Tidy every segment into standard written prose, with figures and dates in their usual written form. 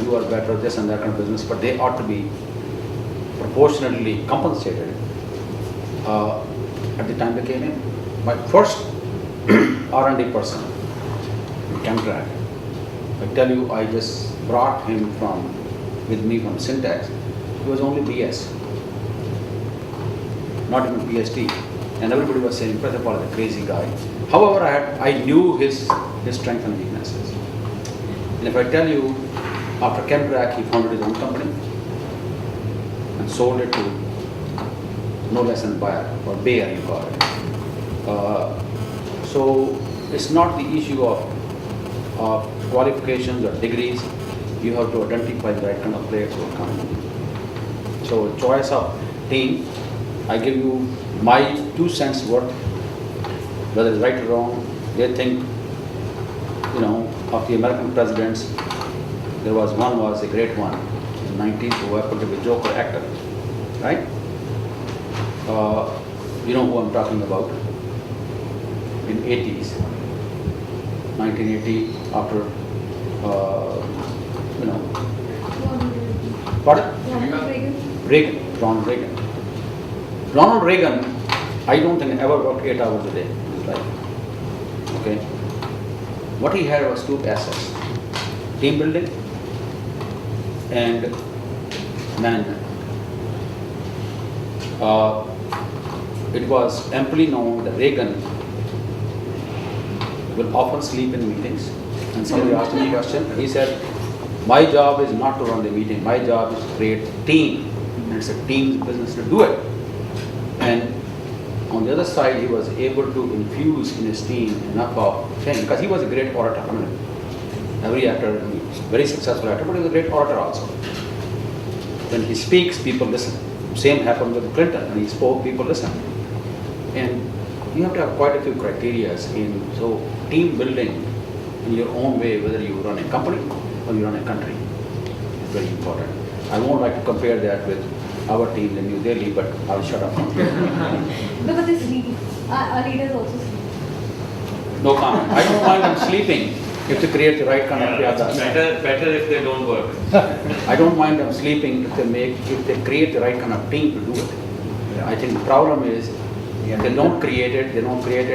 you are better, this and that kind of business, but they ought to be proportionately compensated. At the time they came in, my first R&D person in Chandigarh, I tell you, I just brought him with me from Syntax. He was only BS, not even PhD, and everybody was saying, Professor Paul is a crazy guy. However, I knew his strengths and weaknesses. And if I tell you, after Chandigarh, he founded his own company and sold it to no less than buyer, or Bayer you call it. So it's not the issue of qualifications or degrees. You have to identify the right kind of players who are coming. So choice of team, I give you my 2 cents worth, whether it's right or wrong. They think, of the American presidents, there was a great one in the 90s who happened to be a Joker actor, right? You know who I'm talking about. In 80s, 1980, after, pardon? Ronald Reagan. Ronald Reagan, I don't think ever worked 8 hours a day in his life. Okay? What he had was 2 assets: team building and management. It was amply known that Reagan will often sleep in meetings. And somebody asked him a question. He said, my job is not to run the meeting. My job is to create a team. And it's a team's business to do it. And on the other side, he was able to infuse in his team enough of things, because he was a great orator. I mean, every actor, very successful actor, but he was a great orator also. When he speaks, people listen. Same happened with Clinton. When he spoke, people listened. And you have to have quite a few criteria so team building in your own way, whether you run a company or you run a country, is very important. I won't like to compare that with our team in New Delhi, but I'll shut up. Because they sleep. Our leaders also sleep. No comment. I don't mind them sleeping if they create the right kind of priyadas. Better if they don't work. I don't mind them sleeping if they create the right kind of team to do it. I think the problem is if they don't create it,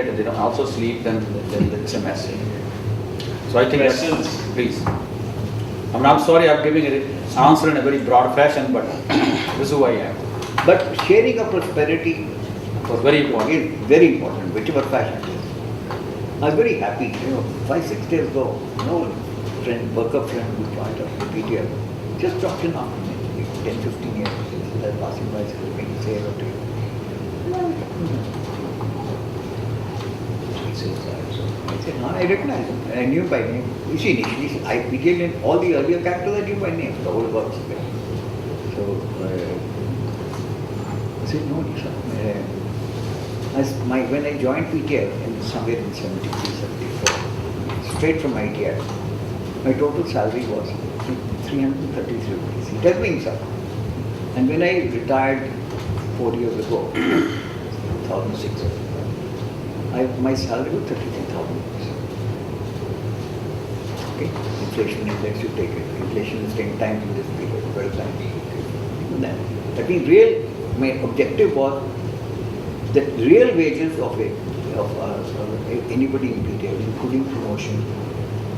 and they don't also sleep, then it's a mess. So I think Questions? Please. I'm sorry I'm giving an answer in a very broad fashion, but this is who I am. But sharing of prosperity was very important. is very important, whichever fashion it is. I was very happy, 5-6 days ago, worker friend who joined us to PTL, just dropped in after me, 10-15 years, they're passing by, saying, say hello to you. I said, no, I recognize him. And I knew by name. You see, initially, PTL in all the earlier characters, I knew by name, the whole works. So, I said, no, sir. When I joined PTL somewhere in 73, 74, straight from ITI, my total salary was 333 rupees. He tells me himself. And when I retired 4 years ago, 2006, my salary was 33,000 rupees. Okay? Inflation index, you take it. Inflation is 10 times in this period, 12 times. That means my objective was that real wages of anybody in PTL, including promotion,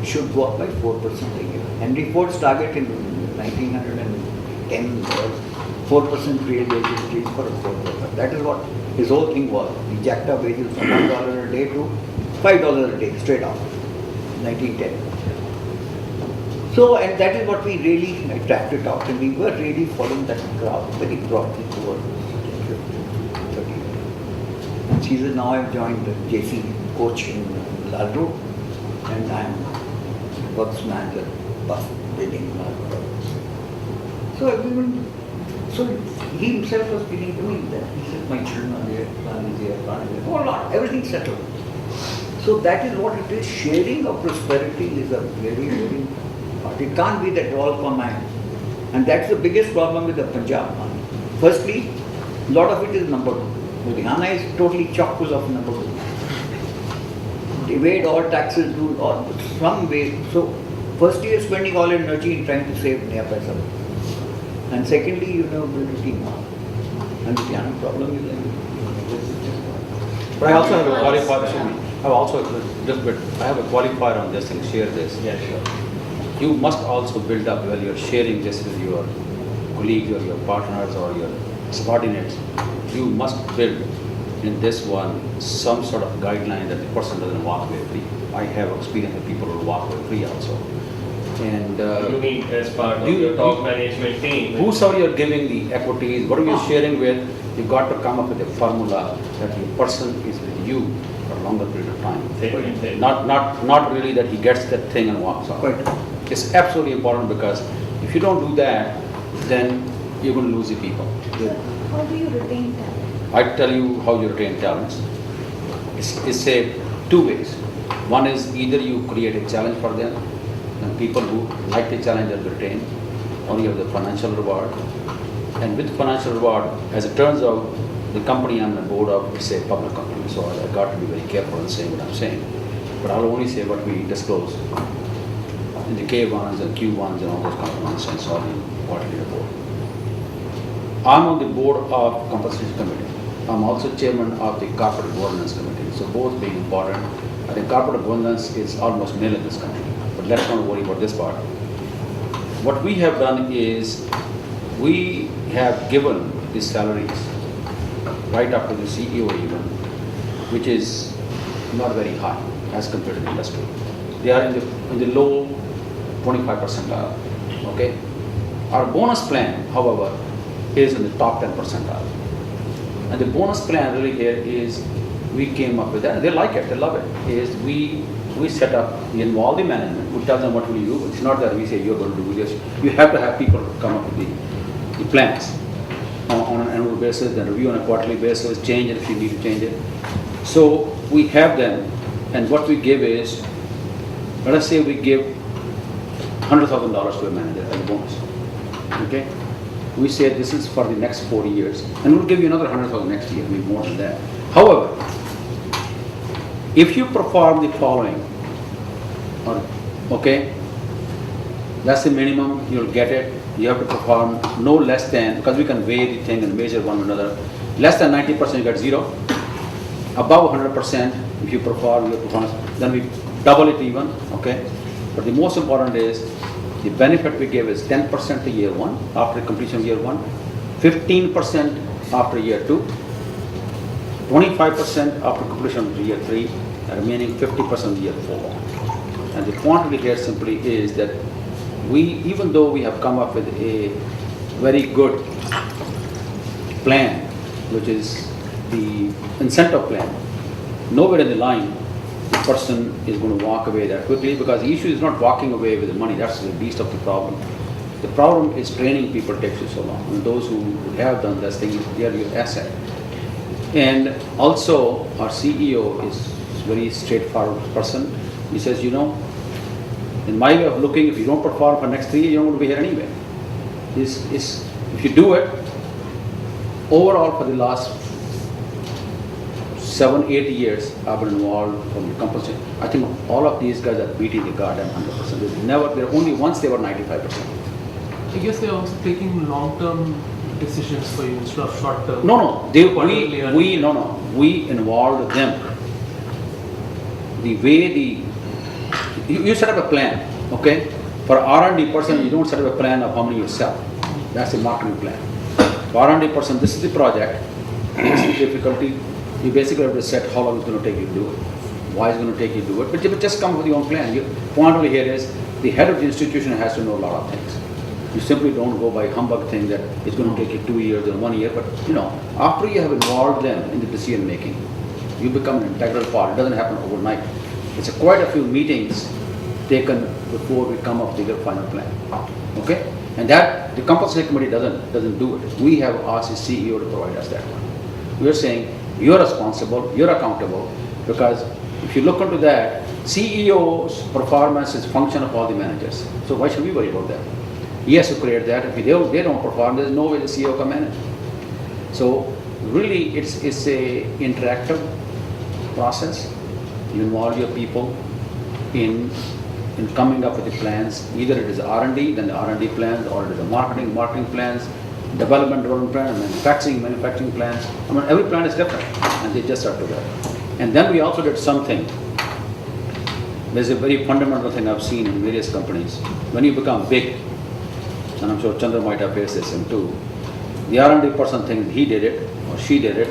should go up by 4% a year. Henry Ford's target in 1910 was 4% real wages increase for a 4%. That is what his whole thing was. He jacked up wages from $1 a day to $5 a day, straight off, 1910. So, and that is what we really drafted out, and we were really following that graph very broadly towards 30 years. And she said, now I've joined the JC coach in Lal Road, and I'm works manager, bus building. So everyone, so he himself was really doing that. He said, my children are here, plan is here, whole lot, everything settled. So that is what it is. Sharing of prosperity is a very, very important. It can't be that all combined. And that's the biggest problem with the Punjab. Firstly, a lot of it is number two. Ludhiana is totally chock full of number two. Evade all taxes, do all some way. So First, you are spending all energy in trying to save naya paisa. And secondly, you know, build a team. And the piano problem is But I also have a qualifier, excuse me, I have also, just bit, I have a qualifier on this thing, share this. Yeah, sure. You must also build up while you're sharing this with your colleagues or your partners or your subordinates. You must build in this one some sort of guideline that the person doesn't walk away free. I have experience with people who walk away free also. And You mean as part of you- your top management team? whosoever you're giving the equities, what are you sharing with, you've got to come up with a formula that your person is with you for a longer period of time. Segmented. Not really that he gets that thing and walks off. quite. It's absolutely important because if you don't do that, then you're going to lose the people. How do you retain talent? I tell you how you retain talents. It's a two ways. One is either you create a challenge for them, and people who like the challenge are retained, or you have the financial reward. And with financial reward, as it turns out, the company I'm on the board of is a public company, so I got to be very careful in saying what I'm saying. But I'll only say what we disclose in the K1s and Q1s and all those kind of nonsense or the quarterly report. I'm on the board of compensation committee. I'm also chairman of the corporate governance committee. So both being important. I think corporate governance is almost nil in this country. But let's not worry about this part. What we have done is we have given the salaries right up to the CEO even, which is not very high as compared to the industry. They are in the low 25 percentile. Okay. Our bonus plan, however, is in the top 10 percentile. And the bonus plan really here is we came up with that. They like it, they love it. Is we set up, we involve the management, we tell them what will you do. It's not that we say you're going to do this. You have to have people come up with the plans on an annual basis, then review on a quarterly basis, change it if you need to change it. So we have them, and what we give is, let us say we give $100,000 to a manager as a bonus. Okay? We say this is for the next 4 years, and we'll give you another 100,000 next year, maybe more than that. However, if you perform the following, okay, that's the minimum, you'll get it. You have to perform no less than, because we can weigh the thing and measure one another, less than 90% you get 0. Above 100%, if you perform your performance, then we double it even, okay? But the most important is, the benefit we give is 10% to year 1, after completion of year 1, 15% after year 2, 25% after completion of year 3, and remaining 50% year 4. And the quantity here simply is that we, even though we have come up with a very good plan, which is the incentive plan, nowhere in the line the person is going to walk away that quickly, because the issue is not walking away with the money. That's the least of the problem. The problem is training people takes you so long. And those who have done this thing, they are your asset. And also, our CEO is a very straightforward person. He says, you know, in my way of looking, if you don't perform for next 3 years, you don't want to be here anyway. If you do it, overall for the last 7-8 years, I've been involved from the compensation. I think all of these guys are beating the goddamn 100%. They're only once they were 95%. I guess they're also taking long-term decisions for you instead of short-term. No, we involved them. The way you set up a plan, okay? For R&D person, you don't set up a plan of how many you sell. That's the marketing plan. For R&D person, this is the project, this is the difficulty. You basically have to set how long it's going to take you to do it, why it's going to take you to do it, but you just come up with your own plan. The point over here is, the head of the institution has to know a lot of things. You simply don't go by humbug thing that it's going to take you 2 years or 1 year, but you know, after you have involved them in the decision making, you become an integral part. It doesn't happen overnight. It's quite a few meetings taken before we come up with the final plan. Okay? And that the compensation committee doesn't do it. We have asked the CEO to provide us that one. We are saying you're responsible, you're accountable, because if you look into that, CEO's performance is function of all the managers. So why should we worry about that? He has to create that. If they don't perform, there's no way the CEO can manage. So really, it's a interactive process. You involve your people in in coming up with the plans. Either it is R&D, then the R&D plans, or it is the marketing plans, development plan, manufacturing plans. I mean, every plan is different, and they just are together. And then we also did something. There's a very fundamental thing I've seen in various companies. When you become big, and I'm sure Chandra might have faced this in too, the R&D person thinks he did it or she did it,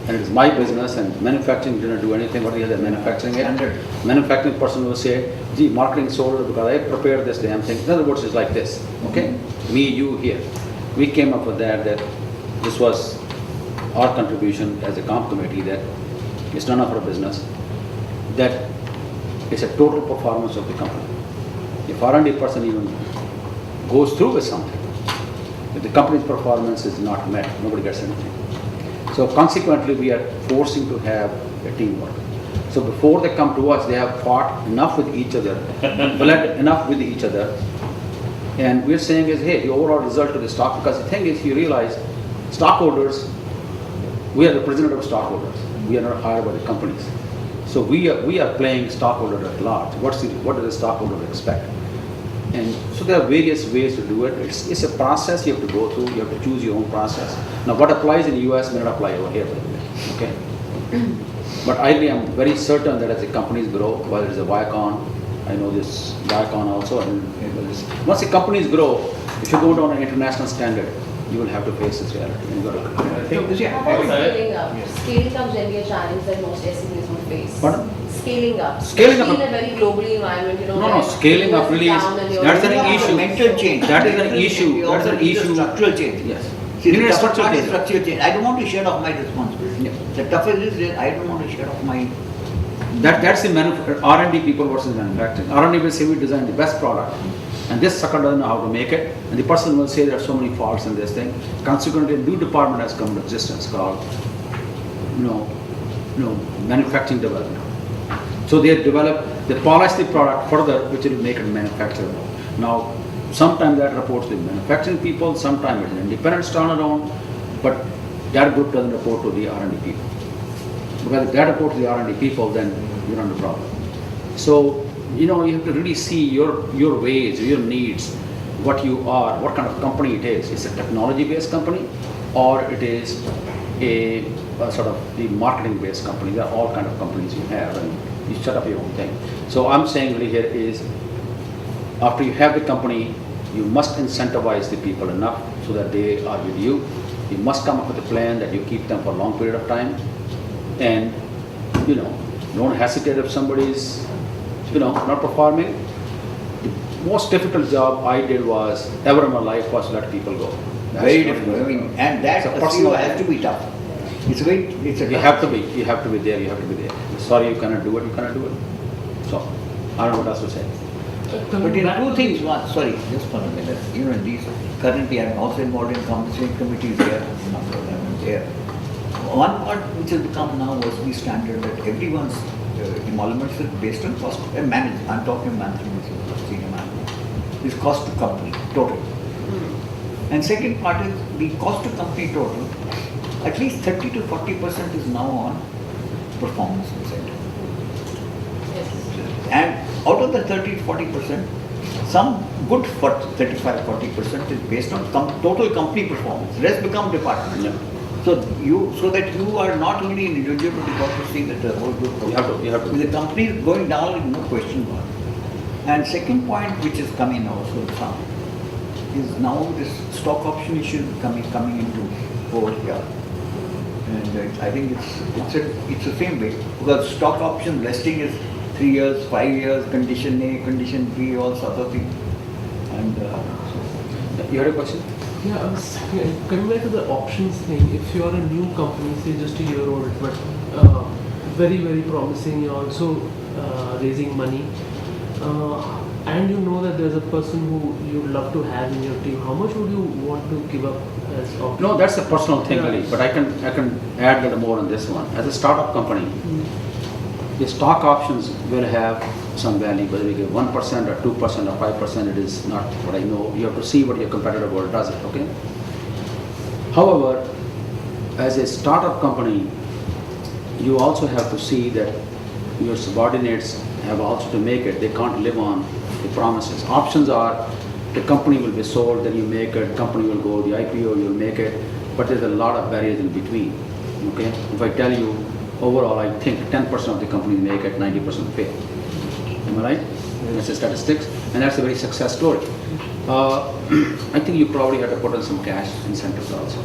and it is my business, and manufacturing didn't do anything, but the other manufacturing it. Manufacturing person will say, gee, marketing sold it because I prepared this damn thing. In other words, it's like this, okay? Me, you, here. We came up with that this was our contribution as a comp committee, that it's none of our business, that it's a total performance of the company. If R&D person even goes through with something, if the company's performance is not met, nobody gets anything. So consequently, we are forcing to have a teamwork. So before they come to us, they have fought enough with each other, bled enough with each other, and we're saying is, hey, the overall result of the stock, because the thing is, you realize, stockholders, we are representative of stockholders. We are not hired by the companies. So we are playing stockholder at large. What does the stockholder expect? And so there are various ways to do it. It's a process you have to go through. You have to choose your own process. Now, what applies in the US may not apply over here, by the way. Okay? But I am very certain that as the companies grow, whether it's a Viacom, I know this Viacom also, and once the companies grow, if you go down an international standard, you will have to face this reality. And you got to, I think How about Sorry. scaling up? Scaling up generally a challenge that most SMEs would face. Pardon? Scaling up. Scaling up. Especially in a very global environment, you know. No, where scaling up really is, down and you're- that's an It's a issue. mental change. That is an issue. We That's also an need a issue. structural change. Yes. See, You need the a tougher structural part is change. structural change. I don't want to shed off my responsibility. Yeah. The toughest is that I don't want to shed off my. That's the R&D people versus manufacturing. R&D will say we design the best product, and this sucker doesn't know how to make it, and the person will say there are so many faults in this thing. Consequently, a new department has come into existence called, manufacturing development. So they polish the product further, which will make it manufacturable. Now, sometimes that reports to the manufacturing people, sometimes it's an independent turnaround, but that group doesn't report to the R&D people. Because if that reports to the R&D people, then you're under problem. So, you have to really see your ways, your needs, what you are, what kind of company it is. It's a technology-based company, or it is a sort of the marketing-based company. There are all kind of companies you have, and you set up your own thing. So I'm saying really here is, after you have the company, you must incentivize the people enough so that they are with you. You must come up with a plan that you keep them for a long period of time. And, don't hesitate if somebody is, not performing. The most difficult job I did was, ever in my life, was to let people go. That's Very not difficult. easy. And that It's a personal has to be tough. It's a You have to be there, you have to be there. Sorry, you cannot do it, you cannot do it. So, I don't know what else to say. But in two things, one, sorry, just for a minute. Currently I'm also involved in compensation committees here, number of them there. One part which has become now was the standard that everyone's emoluments is based on cost and management. I'm talking management, senior management. Is cost to company, total. And second part is the cost to company total, at least 30 to 40% is now on performance incentive. And out of the 30 to 40%, some good 35-40% is based on total company performance. Rest become department. Yeah. So that you are not only an individual, but you have to see that the whole group. You have to. With the company is going down, no question about it. And second point, which is coming also some, is now this stock option issue coming into over here. And I think it's the same way, because stock option vesting is 3 years, 5 years, condition A, condition B, all sorts of things. And You had a question? Yeah, I was coming back to the options thing. If you are a new company, say just a year old, but very, very promising, you're also raising money, and you know that there's a person who you'd love to have in your team, how much would you want to give up as options? No, that's a personal thing, Yeah. really, but I can add a little more on this one. As a startup company, the stock options will have some value, whether you give 1% or 2% or 5%, it is not what I know. You have to see what your competitor world does it, okay? However, as a startup company, you also have to see that your subordinates have also to make it. They can't live on the promises. Options are the company will be sold, then you make it, company will go, the IPO, you'll make it, but there's a lot of barriers in between. Okay? If I tell you, overall, I think 10% of the companies make it, 90% fail. Am I right? That's the statistics, and that's a very success story. I think you probably have to put in some cash incentives also,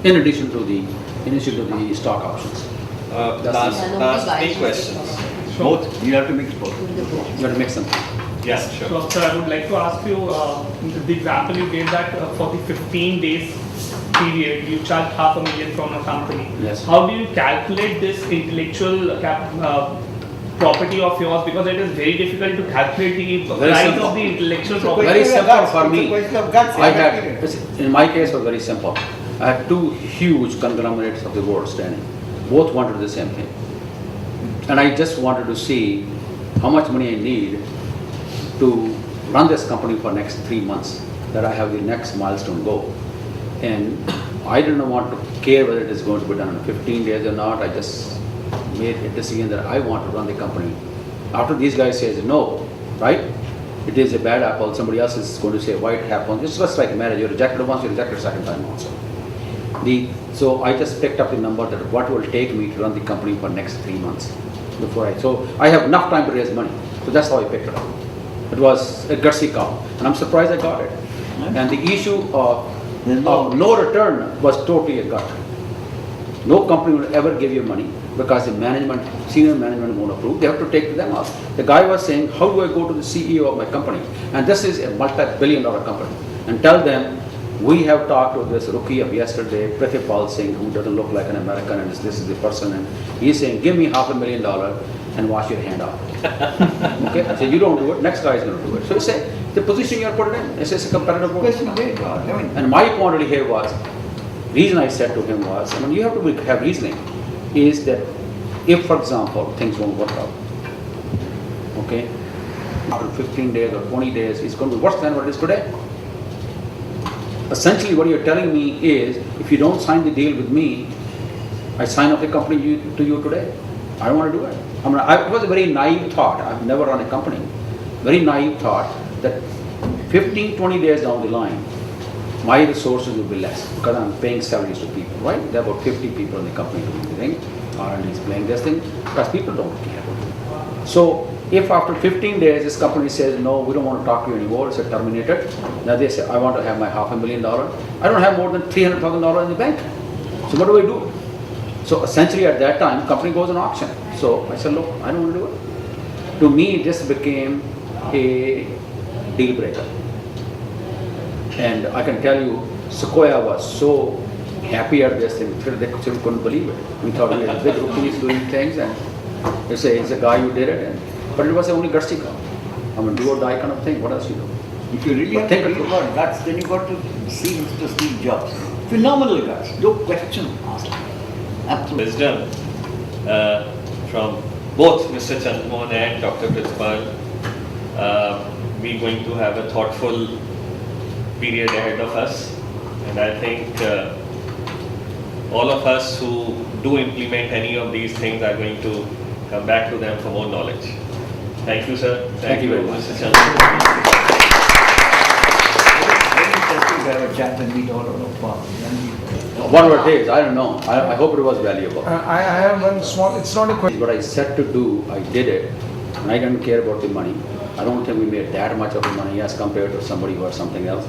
in addition to the stock options. Last three questions. Both, you have to mix both. You have to mix them. Yeah, sure. So, sir, I would like to ask you, the example you gave that for the 15 days period, you charge $500,000 from a company. Yes. How do you calculate this intellectual property of yours? Because it is very difficult to calculate the Very price simple. of the intellectual property. Very simple for me. It's a question of guts. I had, in my case, it was very simple. I had two huge conglomerates of the world standing. Both wanted the same thing. And I just wanted to see how much money I need to run this company for next 3 months, that I have the next milestone goal. And I didn't want to care whether it is going to be done in 15 days or not. I just made a decision that I want to run the company. After these guys says no, right? It is a bad apple, somebody else is going to say white apple. It's just like marriage, you rejected once, you rejected second time also. So I just picked up the number that what will take me to run the company for next 3 months so I have enough time to raise money. So that's how I picked it up. It was a gutsy call, and I'm surprised I got it. And the issue of no return was totally a gut. No company will ever give you money because the management, senior management won't approve. They have to take to them out. The guy was saying, how do I go to the CEO of my company? And this is a multi-billion-dollar company. And tell them, we have talked to this rookie of yesterday, Prithipal Singh, who doesn't look like an American, and this is the person, and he's saying, give me $500,000 and wash your hand off. Okay? I said, you don't do it, next guy is going to do it. So you say, the position you are put in, it's a competitive role. Question of weight, I mean, And my point really here was, reason I said to him was, you have to have reasoning, is that if, for example, things won't work out, okay, after 15 days or 20 days, it's going to be worse than what it is today. Essentially, what you're telling me is, if you don't sign the deal with me, I sign up the company to you today. I don't want to do it. It was a very naive thought. I've never run a company. Very naive thought that 15, 20 days down the line, my resources will be less because I'm paying salaries to people, right? There are about 50 people in the company doing the thing. R&D is playing this thing because people don't care. So if after 15 days this company says, no, we don't want to talk to you anymore, it's terminated, now they say, I want to have my $500,000. I don't have more than $300,000 in the bank. So what do I do? So essentially at that time, company goes on auction. So I said, look, I don't want to do it. To me, this became a deal breaker. And I can tell you, Sequoia was so happy at this thing, they couldn't believe it. We thought we had big rookies doing things, and they say, he's a guy who did it. But it was only gutsy call. Do or die kind of thing. What else you do? if you really have to think about guts, then you got to see Mr. Steve Jobs. Phenomenal guts, no question asked. Absolutely. Wisdom from both Mr. Chandmohan and Dr. Prithipal. We're going to have a thoughtful period ahead of us, and I think all of us who do implement any of these things are going to come back to them for more knowledge. Thank you, sir. Thank you very much. Mr. Chandmohan. Very interesting to have a chat and meet all of them. Whatever it is, I don't know. I hope it was valuable. I have one small, it's not a question. What I said to do, I did it, and I didn't care about the money. I don't think we made that much of the money as compared to somebody who has something else.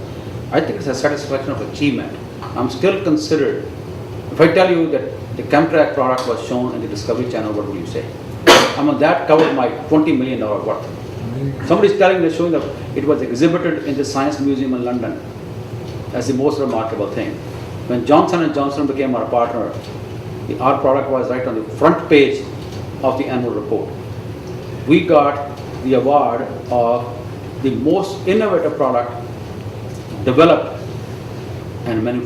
I think it's a satisfaction of achievement. I'm still considered, if I tell you that the Chemtrack product was shown in the Discovery Channel, what would you say? That covered my $20 million worth. Somebody's telling me, showing that it was exhibited in the Science Museum in London as the most remarkable thing. When Johnson & Johnson became our partner, our product was right on the front page of the annual report. We got the award of the most innovative product developed and manufactured.